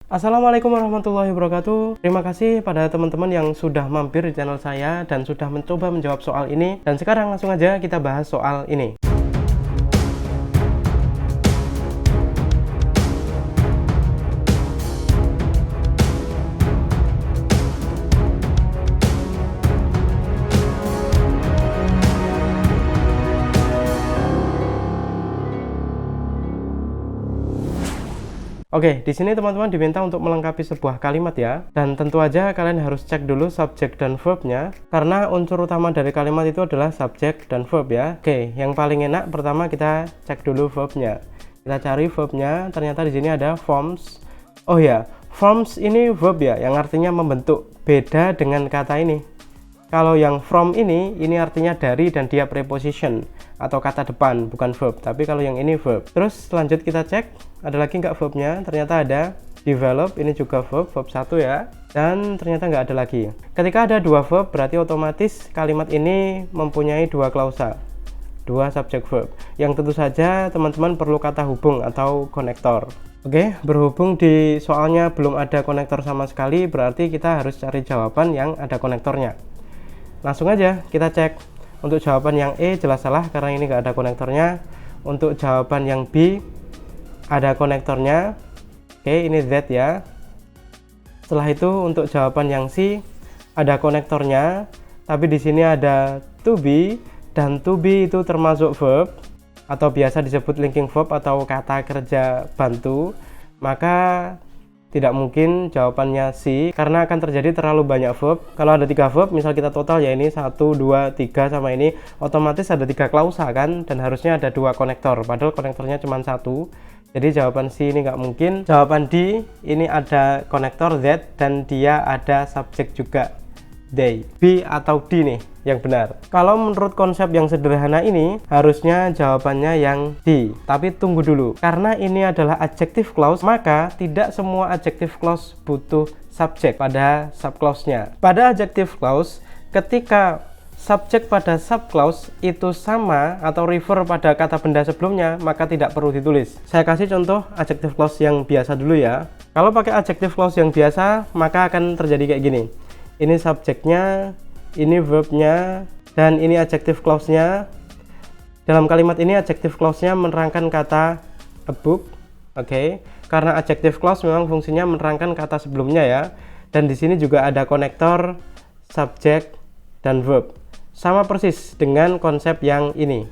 Assalamualaikum warahmatullahi wabarakatuh. Terima kasih pada teman-teman yang sudah mampir di channel saya dan sudah mencoba menjawab soal ini. Dan sekarang langsung aja kita bahas soal ini. Oke, di sini teman-teman diminta untuk melengkapi sebuah kalimat ya. Dan tentu aja kalian harus cek dulu subjek dan verbnya, karena unsur utama dari kalimat itu adalah subjek dan verb ya. Oke, yang paling enak pertama kita cek dulu verbnya. Kita cari verbnya, ternyata di sini ada forms. Oh ya, forms ini verb ya, yang artinya membentuk. Beda dengan kata ini. Kalau yang from ini artinya dari dan dia preposition atau kata depan, bukan verb. Tapi kalau yang ini verb. Terus lanjut kita cek, ada lagi nggak verbnya? Ternyata ada. Develop, ini juga verb 1 ya. Dan ternyata nggak ada lagi. Ketika ada dua verb, berarti otomatis kalimat ini mempunyai dua klausa. Dua subjek verb. Yang tentu saja teman-teman perlu kata hubung atau konektor. Oke, berhubung di soalnya belum ada konektor sama sekali, berarti kita harus cari jawaban yang ada konektornya. Langsung aja kita cek. Untuk jawaban yang E jelas salah karena ini nggak ada konektornya. Untuk jawaban yang B ada konektornya. Oke, ini Z ya. Setelah itu untuk jawaban yang C ada konektornya, tapi di sini ada to be, dan to be itu termasuk verb atau biasa disebut linking verb atau kata kerja bantu. Maka tidak mungkin jawabannya C, karena akan terjadi terlalu banyak verb. Kalau ada 3 verb, misal kita total ya ini 1, 2, 3 sama ini, otomatis ada 3 klausa kan, dan harusnya ada 2 konektor, padahal konektornya cuma 1. Jadi jawaban C ini nggak mungkin. Jawaban D, ini ada konektor Z dan dia ada subjek juga, they. B atau D nih yang benar. Kalau menurut konsep yang sederhana ini, harusnya jawabannya yang D. Tapi tunggu dulu, karena ini adalah adjective clause, maka tidak semua adjective clause butuh subjek pada subclause-nya. Pada adjective clause, ketika subjek pada subclause itu sama atau refer pada kata benda sebelumnya, maka tidak perlu ditulis. Saya kasih contoh adjective clause yang biasa dulu ya. Kalau pakai adjective clause yang biasa, maka akan terjadi kayak gini. Ini subjeknya, ini verbnya, dan ini adjective clause-nya. Dalam kalimat ini adjective clause-nya menerangkan kata a book. Oke, karena adjective clause memang fungsinya menerangkan kata sebelumnya ya. Dan di sini juga ada konektor, subjek, dan verb. Sama persis dengan konsep yang ini.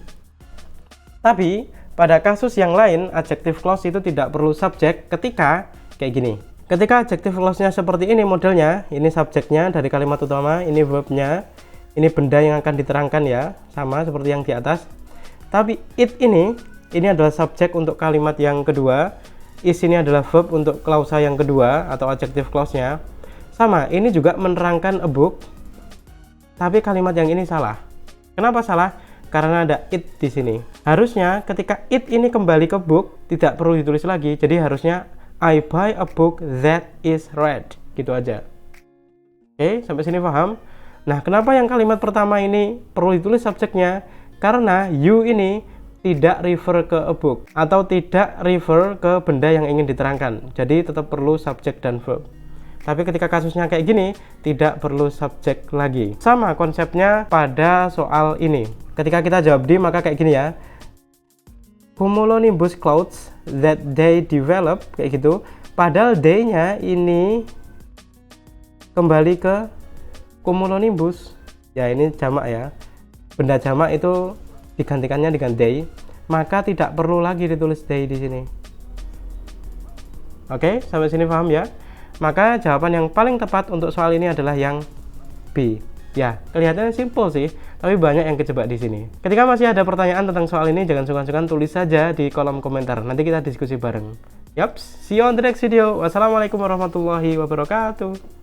Tapi pada kasus yang lain, adjective clause itu tidak perlu subjek ketika kayak gini. Ketika adjective clause-nya seperti ini modelnya, ini subjeknya dari kalimat utama, ini verbnya, ini benda yang akan diterangkan ya, sama seperti yang di atas. Tapi it ini adalah subjek untuk kalimat yang kedua, is ini adalah verb untuk klausa yang kedua atau adjective clause-nya. Sama, ini juga menerangkan a book, tapi kalimat yang ini salah. Kenapa salah? Karena ada it di sini. Harusnya ketika it ini kembali ke book, tidak perlu ditulis lagi, jadi harusnya I buy a book that is read. Gitu aja. Oke, sampai sini paham? Nah, kenapa yang kalimat pertama ini perlu ditulis subjeknya? Karena you ini tidak refer ke a book atau tidak refer ke benda yang ingin diterangkan. Jadi tetap perlu subjek dan verb. Tapi ketika kasusnya kayak gini, tidak perlu subjek lagi. Sama konsepnya pada soal ini. Ketika kita jawab D, maka kayak gini ya. Cumulonimbus clouds that they develop, kayak gitu. Padahal they-nya ini kembali ke cumulonimbus. Ya, ini jamak ya. Benda jamak itu digantikannya dengan they, maka tidak perlu lagi ditulis they di sini. Oke, sampai sini paham ya? Maka jawaban yang paling tepat untuk soal ini adalah yang B. Ya, kelihatannya simple sih, tapi banyak yang kejebak di sini. Ketika masih ada pertanyaan tentang soal ini, jangan sungkan-sungkan tulis saja di kolom komentar. Nanti kita diskusi bareng. Yups, see you on the next video. Wassalamualaikum warahmatullahi wabarakatuh.